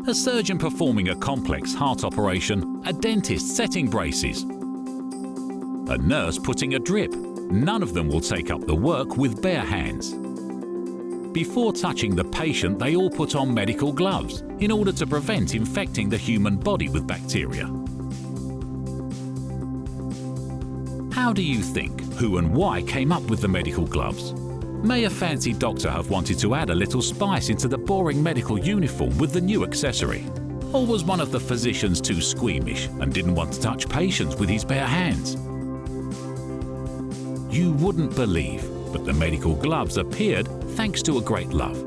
A surgeon performing a complex heart operation, a dentist setting braces, a nurse putting a drip. None of them will take up the work with bare hands. Before touching the patient, they all put on medical gloves in order to prevent infecting the human body with bacteria. How do you think who and why came up with the medical gloves? May a fancy doctor have wanted to add a little spice into the boring medical uniform with the new accessory? Or was one of the physicians too squeamish and didn't want to touch patients with his bare hands? You wouldn't believe, but the medical gloves appeared thanks to a great love.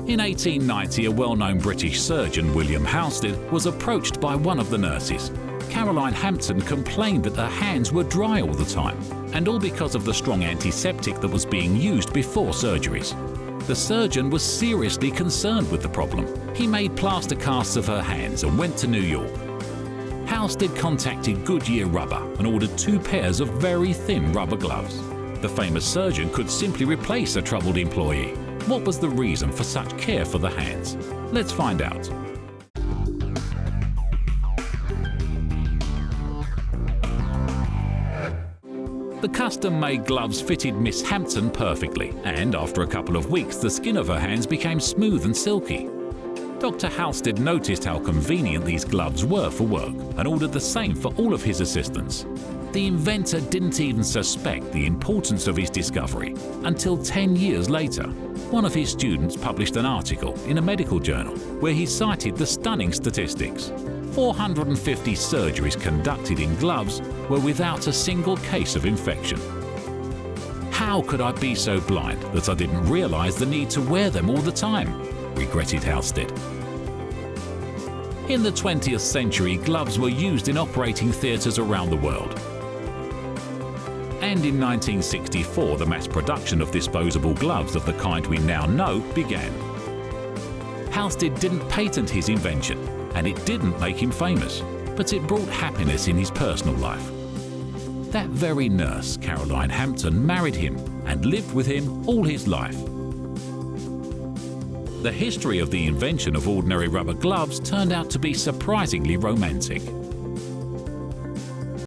In 1890, a well-known British surgeon, William Halsted, was approached by one of the nurses. Caroline Hampton complained that her hands were dry all the time, and all because of the strong antiseptic that was being used before surgeries. The surgeon was seriously concerned with the problem. He made plaster casts of her hands and went to New York. Halsted contacted Goodyear Rubber and ordered 2 pairs of very thin rubber gloves. The famous surgeon could simply replace a troubled employee. What was the reason for such care for the hands? Let's find out. The custom-made gloves fitted Miss Hampton perfectly, and after a couple of weeks the skin of her hands became smooth and silky. Dr. Halsted noticed how convenient these gloves were for work and ordered the same for all of his assistants. The inventor didn't even suspect the importance of his discovery until 10 years later. One of his students published an article in a medical journal where he cited the stunning statistics. 450 surgeries conducted in gloves were without a single case of infection. How could I be so blind that I didn't realize the need to wear them all the time? Regretted Halsted. In the 20th century, gloves were used in operating theatres around the world. And in 1964, the mass production of disposable gloves of the kind we now know began. Halsted didn't patent his invention, and it didn't make him famous, but it brought happiness in his personal life. That very nurse, Caroline Hampton, married him and lived with him all his life. The history of the invention of ordinary rubber gloves turned out to be surprisingly romantic.